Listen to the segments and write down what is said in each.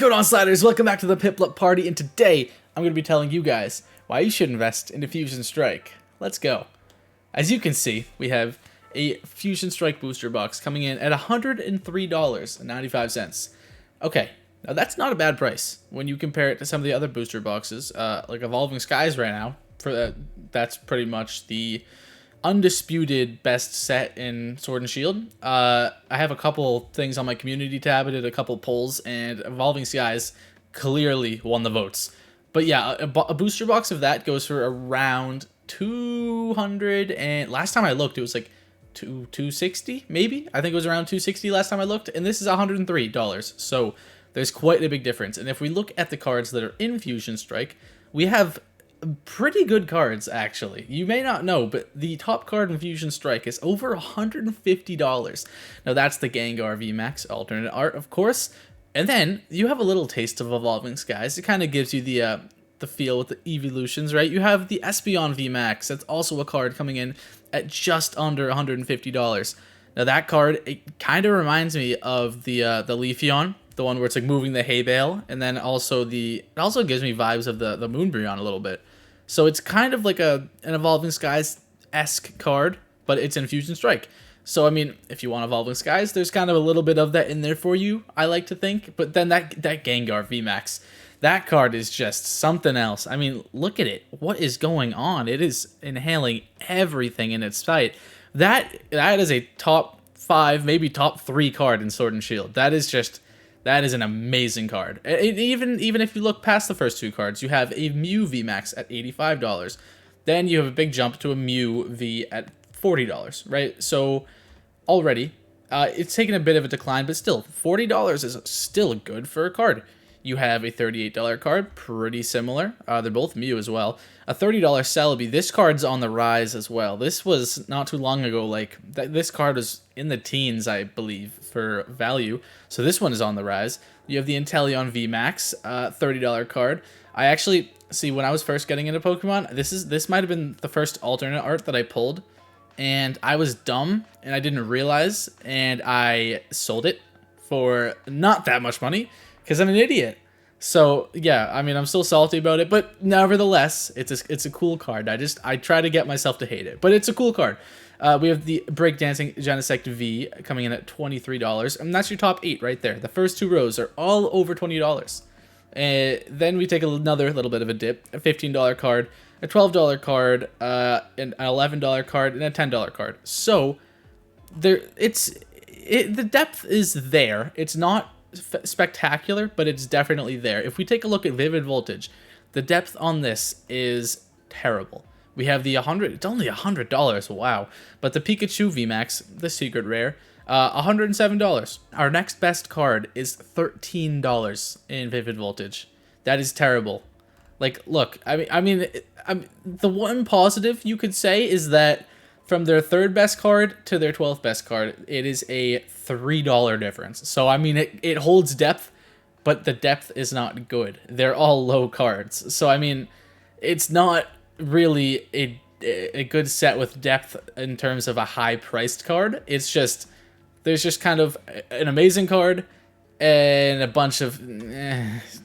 going on, Sliders? Welcome back to the Piplup Party, and today I'm going to be telling you guys why you should invest into Fusion Strike. Let's go. As you can see, we have a Fusion Strike booster box coming in at $103.95. Okay, now that's not a bad price when you compare it to some of the other booster boxes, like Evolving Skies right now. That's pretty much the undisputed best set in Sword and Shield. I have a couple things on my community tab. I did a couple polls, and Evolving Skies clearly won the votes. But yeah, a booster box of that goes for around 200, and last time I looked, it was like 260 maybe. I think it was around 260 last time I looked, and this is $103. So there's quite a big difference. And if we look at the cards that are in Fusion Strike, we have pretty good cards, actually. You may not know, but the top card in Fusion Strike is over $150. Now that's the Gengar VMAX alternate art, of course. And then you have a little taste of Evolving Skies. It kind of gives you the feel with the evolutions, right? You have the Espeon VMAX. That's also a card coming in at just under $150. Now that card, it kind of reminds me of the Leafeon, the one where it's like moving the hay bale, and then also it also gives me vibes of the Moonbreon a little bit. So it's kind of like an Evolving Skies-esque card, but it's in Fusion Strike. So I mean, if you want Evolving Skies, there's kind of a little bit of that in there for you, I like to think. But then that Gengar VMAX, that card is just something else. I mean, look at it. What is going on? It is inhaling everything in its sight. That is a top 5, maybe top 3 card in Sword and Shield. That is an amazing card. Even if you look past the first 2 cards, you have a Mew VMAX at $85. Then you have a big jump to a Mew V at $40, right? So already, it's taken a bit of a decline, but still, $40 is still good for a card. You have a $38 card, pretty similar. They're both Mew as well. A $30 Celebi. This card's on the rise as well. This was not too long ago. Like this card was in the teens, I believe, for value. So this one is on the rise. You have the Inteleon VMAX, $30 card. I actually see when I was first getting into Pokemon. This might have been the first alternate art that I pulled, and I was dumb and I didn't realize, and I sold it for not that much money. Because I'm an idiot. So, yeah, I mean, I'm still salty about it, but nevertheless, it's a cool card. I try to get myself to hate it, but it's a cool card. We have the Breakdancing Genesect V coming in at $23, and that's your top 8 right there. The first 2 rows are all over $20. Then we take another little bit of a dip, a $15 card, a $12 card, an $11 card, and a $10 card. So, the depth is there. It's not spectacular, but it's definitely there. If we take a look at Vivid Voltage, the depth on this is terrible. We have the 100, it's only $100, wow. But the Pikachu VMAX, the secret rare, $107. Our next best card is $13 in Vivid Voltage. That is terrible. Like, look, I mean, the one positive you could say is that from their 3rd best card to their 12th best card, it is a $3 difference. So, I mean, it holds depth, but the depth is not good. They're all low cards. So, I mean, it's not really a good set with depth in terms of a high-priced card. It's just, there's just kind of an amazing card and a bunch of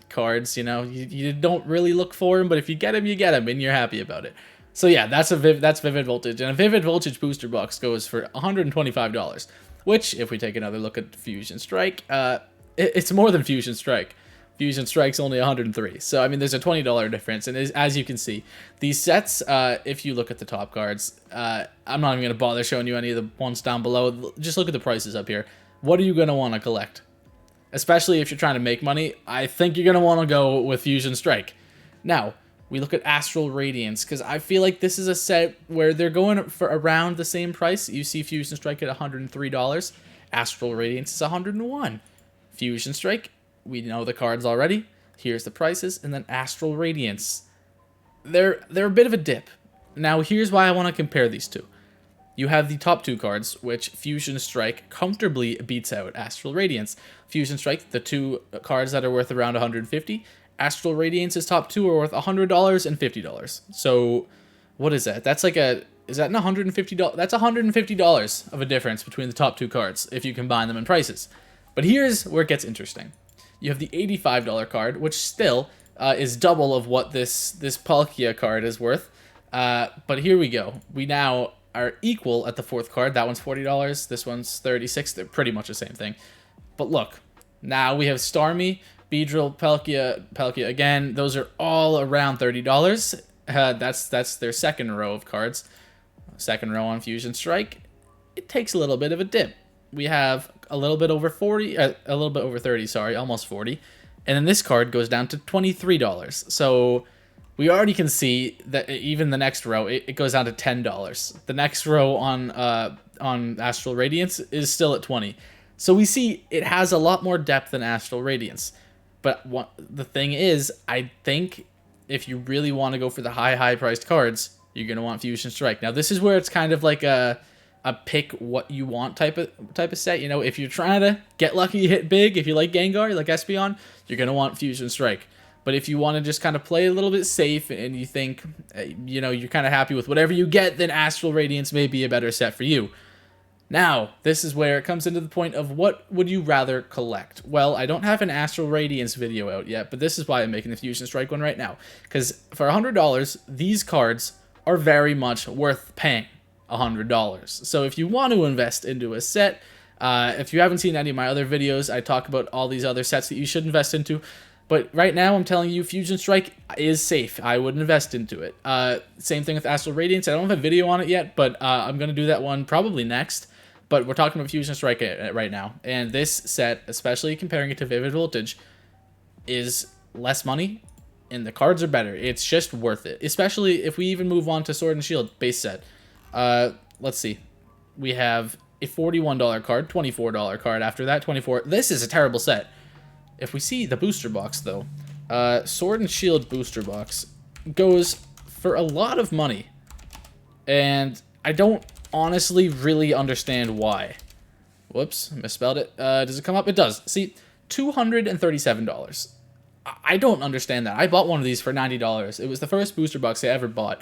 cards, you know. You don't really look for them, but if you get them, and you're happy about it. So yeah, that's Vivid Voltage, and a Vivid Voltage booster box goes for $125, which, if we take another look at Fusion Strike, it's more than Fusion Strike. Fusion Strike's only $103, so I mean, there's a $20 difference, and as you can see, these sets, if you look at the top cards, I'm not even going to bother showing you any of the ones down below, just look at the prices up here. What are you going to want to collect? Especially if you're trying to make money, I think you're going to want to go with Fusion Strike. Now, we look at Astral Radiance, because I feel like this is a set where they're going for around the same price. You see Fusion Strike at $103. Astral Radiance is $101. Fusion Strike, we know the cards already. Here's the prices. And then Astral Radiance. They're a bit of a dip. Now, here's why I want to compare these two. You have the top 2 cards, which Fusion Strike comfortably beats out Astral Radiance. Fusion Strike, the 2 cards that are worth around $150. Astral Radiance's top 2 are worth $100 and $50. So, what is that? That's like is that $150? That's $150 of a difference between the top 2 cards if you combine them in prices. But here's where it gets interesting. You have the $85 card, which still is double of what this Palkia card is worth. But here we go. We now are equal at the 4th card. That one's $40. This one's $36. They're pretty much the same thing. But look, now we have Starmie, Beedrill, Palkia again. Those are all around $30. That's their second row of cards. Second row on Fusion Strike. It takes a little bit of a dip. We have a little bit over 40, a little bit over 30, sorry, almost 40. And then this card goes down to $23. So we already can see that even the next row, it goes down to $10. The next row on Astral Radiance is still at 20. So we see it has a lot more depth than Astral Radiance. But the thing is, I think if you really want to go for the high priced cards, you're going to want Fusion Strike. Now, this is where it's kind of like a pick what you want type of set. You know, if you're trying to get lucky, hit big, if you like Gengar, you like Espeon, you're going to want Fusion Strike. But if you want to just kind of play a little bit safe and you think, you know, you're kind of happy with whatever you get, then Astral Radiance may be a better set for you. Now, this is where it comes into the point of what would you rather collect? Well, I don't have an Astral Radiance video out yet, but this is why I'm making the Fusion Strike one right now. Because for $100, these cards are very much worth paying $100. So if you want to invest into a set, if you haven't seen any of my other videos, I talk about all these other sets that you should invest into. But right now, I'm telling you, Fusion Strike is safe. I would invest into it. Same thing with Astral Radiance. I don't have a video on it yet, but I'm going to do that one probably next. But we're talking about Fusion Strike right now. And this set, especially comparing it to Vivid Voltage, is less money, and the cards are better. It's just worth it. Especially if we even move on to Sword and Shield base set. Let's see. We have a $41 card, $24 card after that, $24. This is a terrible set. If we see the booster box, though, Sword and Shield booster box goes for a lot of money. And I don't honestly really understand why. Whoops, misspelled it. Does it come up? It does. See, $237. I don't understand that. I bought one of these for $90. It was the first booster box I ever bought.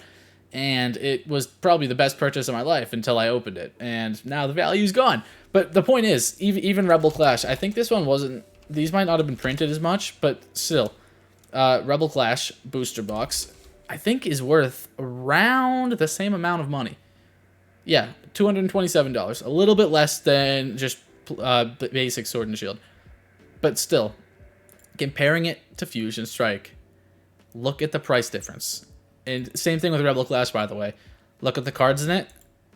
And it was probably the best purchase of my life until I opened it. And now the value's gone. But the point is, even Rebel Clash, I think this one wasn't... These might not have been printed as much, but still. Rebel Clash booster box, I think, is worth around the same amount of money. Yeah, $227. A little bit less than just basic Sword and Shield. But still, comparing it to Fusion Strike, look at the price difference. And same thing with Rebel Clash, by the way. Look at the cards in it.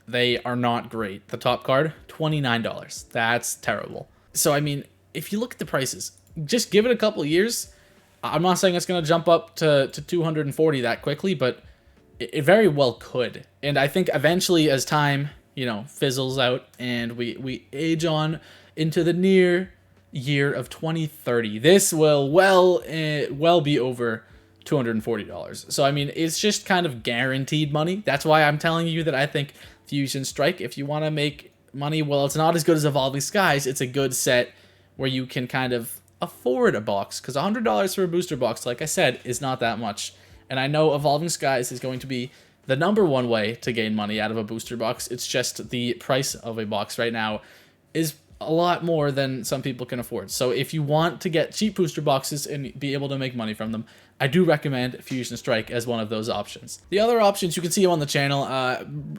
They are not great. The top card, $29. That's terrible. So, I mean, if you look at the prices, just give it a couple years. I'm not saying it's going to jump up to 240 that quickly, but it very well could. And I think eventually as time, you know, fizzles out and we age on into the near year of 2030, this will well be over $240. So, I mean, it's just kind of guaranteed money. That's why I'm telling you that I think Fusion Strike, if you want to make money, well, it's not as good as Evolving Skies. It's a good set where you can kind of afford a box, because $100 for a booster box, like I said, is not that much. And I know Evolving Skies is going to be the #1 way to gain money out of a booster box. It's just the price of a box right now is a lot more than some people can afford. So if you want to get cheap booster boxes and be able to make money from them, I do recommend Fusion Strike as one of those options. The other options, you can see them on the channel.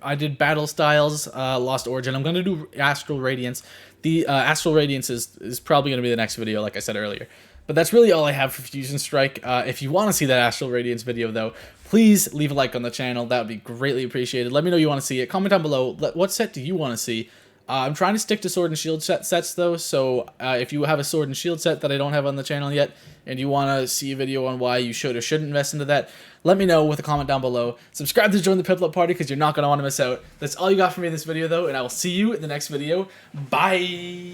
I did Battle Styles, Lost Origin. I'm going to do Astral Radiance. The Astral Radiance is probably going to be the next video, like I said earlier. But that's really all I have for Fusion Strike. If you want to see that Astral Radiance video, though, please leave a like on the channel. That would be greatly appreciated. Let me know you want to see it. Comment down below. What set do you want to see? I'm trying to stick to Sword and Shield sets, though, so if you have a Sword and Shield set that I don't have on the channel yet, and you want to see a video on why you should or shouldn't invest into that, let me know with a comment down below. Subscribe to join the Piplup Party, because you're not going to want to miss out. That's all you got from me in this video, though, and I will see you in the next video. Bye!